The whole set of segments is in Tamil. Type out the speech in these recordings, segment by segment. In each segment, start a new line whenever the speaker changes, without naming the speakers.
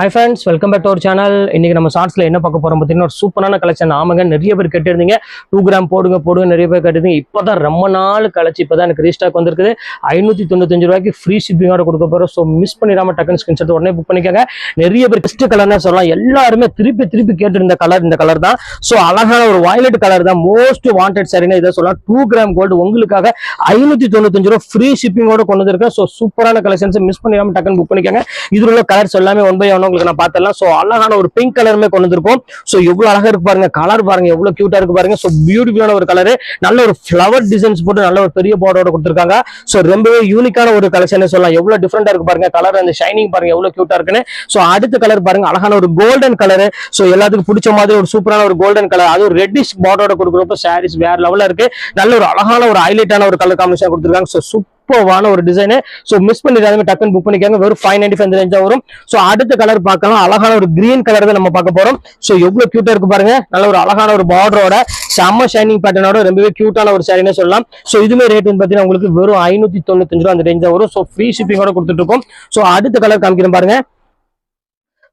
Hi friends, welcome back to our channel. இன்னைக்கு நம்ம ஷார்ட்ஸ்ல என்ன பார்க்க போறோம் பார்த்தீங்கன்னா ஒரு சூப்பரான கலெக்ஷன். ஆமாங்க, நிறைய பேர் கேட்டிருந்தீங்க 2 கிராம் போடுங்க நிறைய பேர் கேட்டிருந்தீங்க. இப்போதான் ரொம்ப நாள் கழிச்சு இப்போதான் எனக்கு ரீஸ்டாக் வந்திருக்குது. 595 ரூபாய்க்கு ஃப்ரீ ஷிப்பிங்கோட கொடுக்க போறோம். ஸோ மிஸ் பண்ணிடாம டக்குன்னு ஸ்கிரீன்ஷாட் உடனே புக் பண்ணிக்கோங்க. நிறைய பேர் பெஸ்ட் கலர்னா சொல்லலாம். எல்லாருமே திருப்பி கேட்டிருந்த கலர் இந்த கலர் தான். ஸோ அழகான ஒரு வயலட் கலர் தான் மோஸ்ட் வாண்டட் சரின்னு இதை சொல்லலாம். 2 கிராம் கோல்டு உங்களுக்காக 595 ரூபாய் ஃப்ரீ ஷிப்பிங்கோட கொண்டு வந்திருக்கேன். ஸோ சூப்பரான கலெக்ஷன்ஸ் மிஸ் பண்ணிடாம டக்குன்னு புக் பண்ணிக்கோங்க. இதுல உள்ள கலர்ஸ் எல்லாமே 1 by 1 உங்களுக்கு நான் பார்த்தலாம். சோ அழகான ஒரு பிங்க் கலருமே கொண்டு வந்திருக்கோம். சோ எவ்வளவு அழகா இருக்கு பாருங்க, கலர் பாருங்க எவ்வளவு கியூட்டா இருக்கு பாருங்க. சோ பியூட்டிஃபுல்லான ஒரு கலர், நல்ல ஒரு ஃப்ளவர் டிசைன்ஸ் போட்டு நல்ல ஒரு பெரிய பார்டரோட கொடுத்திருக்காங்க. சோ ரொம்பவே யூனிக்கான ஒரு கலெக்ஷன் சொல்லலாம். எவ்வளவு டிஃபரெண்டா இருக்கு பாருங்க, கலர் அந்த ஷைனிங் பாருங்க எவ்வளவு கியூட்டா இருக்குன்னு. சோ அடுத்த கலர் பாருங்க, அழகான ஒரு கோல்டன் கலர். சோ எல்லாத்துக்கும் பிடிச்ச மாதிரி ஒரு சூப்பரான ஒரு கோல்டன் கலர், அது ஒரு ரெட்டிஷ் பார்டரோட கொடுக்குறப்ப சாரீஸ் வேற லெவல்ல இருக்கு. நல்ல ஒரு அழகான ஒரு ஹைலைட்டான ஒரு கலர் காம்பினேஷன் கொடுத்திருக்காங்க. சோ சூப்பரான ஒரு டிசைன். சோ மிஸ் பண்ணிடாதீங்க, டக்குன்னு புக் பண்ணிக்கோங்க. வெறும் 595 ரேஞ்சா வரும். சோ அடுத்த கலர் பார்க்கலாம், அழகான ஒரு கிரீன் கலர் தான் நம்ம பார்க்க போறோம். சோ எவ்வளவு கியூட்டா இருக்கு பாருங்க, நல்ல ஒரு அழகான ஒரு பார்டரோட செம்ம ஷைனிங் பேட்டர்னோட ரொம்பவே கியூட்டான ஒரு சாரின்னு சொல்லலாம். சோ இதுமே ரேட் வந்து பாத்தீங்கன்னா உங்களுக்கு வெறும் 595 ரூபாய் அந்த ரேஞ்சா வரும். சோ ஃப்ரீ ஷிப்பிங்கோட கொடுத்துட்டு இருக்கோம். சோ அடுத்த கலர் காமிக்கிறேன் பாருங்க.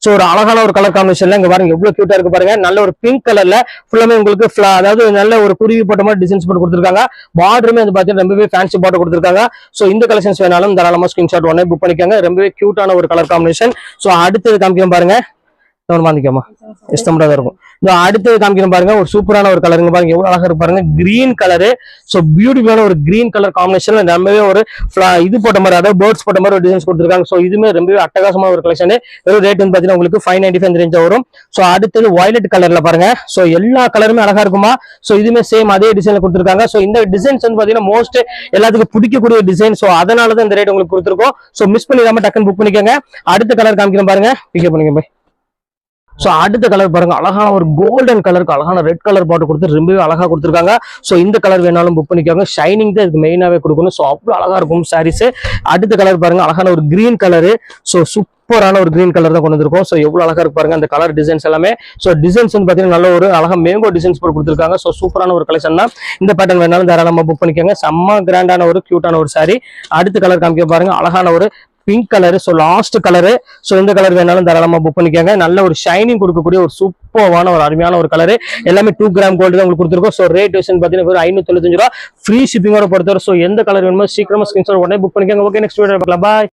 சோ ஒரு அழகான ஒரு கலர் காம்பினேஷன்ல இங்க பாருங்க எவ்வளவு கியூட்டா இருக்கு பாருங்க. நல்ல ஒரு பிங்க் கலர்ல ஃபுல்லாமே உங்களுக்கு அதாவது நல்ல ஒரு குருவி போட்ட மாதிரி டிசைன்ஸ் போட்டு கொடுத்துருக்காங்க. பார்டருமே வந்து பாத்தீங்கன்னா ரொம்பவே ஃபேன்சி பார்டர் கொடுத்துருக்காங்க. சோ இந்த கலெக்ஷன்ஸ் வேணாலும் தாராளமா ஸ்கிரீன்ஷாட் உடனே புக் பண்ணிக்கோங்க. ரொம்பவே கியூட்டான ஒரு கலர் காம்பினேஷன். சோ அடுத்தது காமிக்கிறேன் பாருங்க, வாங்கிக்கோமா இஷ்டமா இருக்கும். இந்த அடுத்தது காமிக்கிறேன் பாருங்க, ஒரு சூப்பரான ஒரு கலருங்க பாருங்க எவ்வளவு அழகா இருக்கு பாருங்க, கிரீன் கலரு. சோ பியூட்டிஃபுல்லான ஒரு கிரீன் கலர் காம்பினேஷன்ல ரொம்பவே ஒரு இது போட்ட மாதிரி, அதாவது பேர்ட்ஸ் போட்ட மாதிரி ஒரு டிசைன்ஸ் கொடுத்துருக்காங்க. சோ இதுமே ரொம்பவே அட்டகாசமான ஒரு கலெக்ஷன். வெறும் ரேட் வந்து பாத்தீங்கன்னா உங்களுக்கு 595 ரேஞ்சா வரும். சோ அடுத்தது வயலட் கலர்ல பாருங்க. சோ எல்லா கலருமே அழகா இருக்குமா. சோ இதுமே சேம் அதே டிசைன்ல கொடுத்துருக்காங்க. சோ இந்த டிசைன்ஸ் வந்து பாத்தீங்கன்னா மோஸ்ட் எல்லாத்துக்கும் பிடிக்கக்கூடிய டிசைன். சோ அதனாலதான் இந்த ரேட் உங்களுக்கு கொடுத்துருக்கோம். சோ மிஸ் பண்ணிடாம டக்குன்னு புக் பண்ணிக்கோங்க. அடுத்த கலர் காமிக்கிறேன் பாருங்க, பிக்கப் பண்ணிக்க போய். சோ அடுத்த கலர் பாருங்க, அழகான ஒரு கோல்டன் கலருக்கு அழகான ரெட் கலர் பாட்டு கொடுத்து ரொம்பவே அழகா கொடுத்துருக்காங்க. சோ இந்த கலர் வேணாலும் புக் பண்ணிக்கோங்க. ஷைனிங் தான் இதுக்கு மெயினாவே கொடுக்கணும். சோ அவ்வளவு அழகா இருக்கும் சாரீஸ். அடுத்த கலர் பாருங்க, அழகான ஒரு கிரீன் கலரு. சோ சூப்பரான ஒரு கிரீன் கலர் தான் கொண்டு வந்திருக்கோம். சோ எவ்வளவு அழகா இருக்கு பாருங்க அந்த கலர் டிசைன்ஸ் எல்லாமே. சோ டிசைன்ஸ் வந்து பாத்தீங்கன்னா நல்ல ஒரு அழகா மேங்கோ டிசைன்ஸ் போட்டு கொடுத்துருக்காங்க. சோ சூப்பரான ஒரு கலெக்ஷன் தான். இந்த பேட்டர்ன் வேணாலும் தாராளமா புக் பண்ணிக்கோங்க. செம்ம கிராண்டான ஒரு கியூட்டான ஒரு சாரி. அடுத்த கலர் காமிக்க பாருங்க, அழகான ஒரு pink colour. So last colour. So இந்த கலர் வேணாலும் தாராளமா புக் பண்ணிக்கோங்க. நல்ல ஒரு ஷைனிங் கொடுக்கக்கூடிய ஒரு சூப்பரான ஒரு அருமையான ஒரு கலரு. எல்லாமே 2 கிராம் கோல்டு தான் உங்களுக்கு கொடுத்துருக்கோம். சோ ரேட் பாத்தீங்கன்னா ஒரு 595 ரூபாய் ஃப்ரீ ஷிப்பிங்கோட பொறுத்தவரை. சோ எந்த கலர் வேணுமோ சீக்கிரமா ஸ்கிரீன்ஷாட் உடனே புக் பண்ணிக்கோங்க. ஓகே, நெக்ஸ்ட் வீடியோ பார்க்கலாம். பாய்.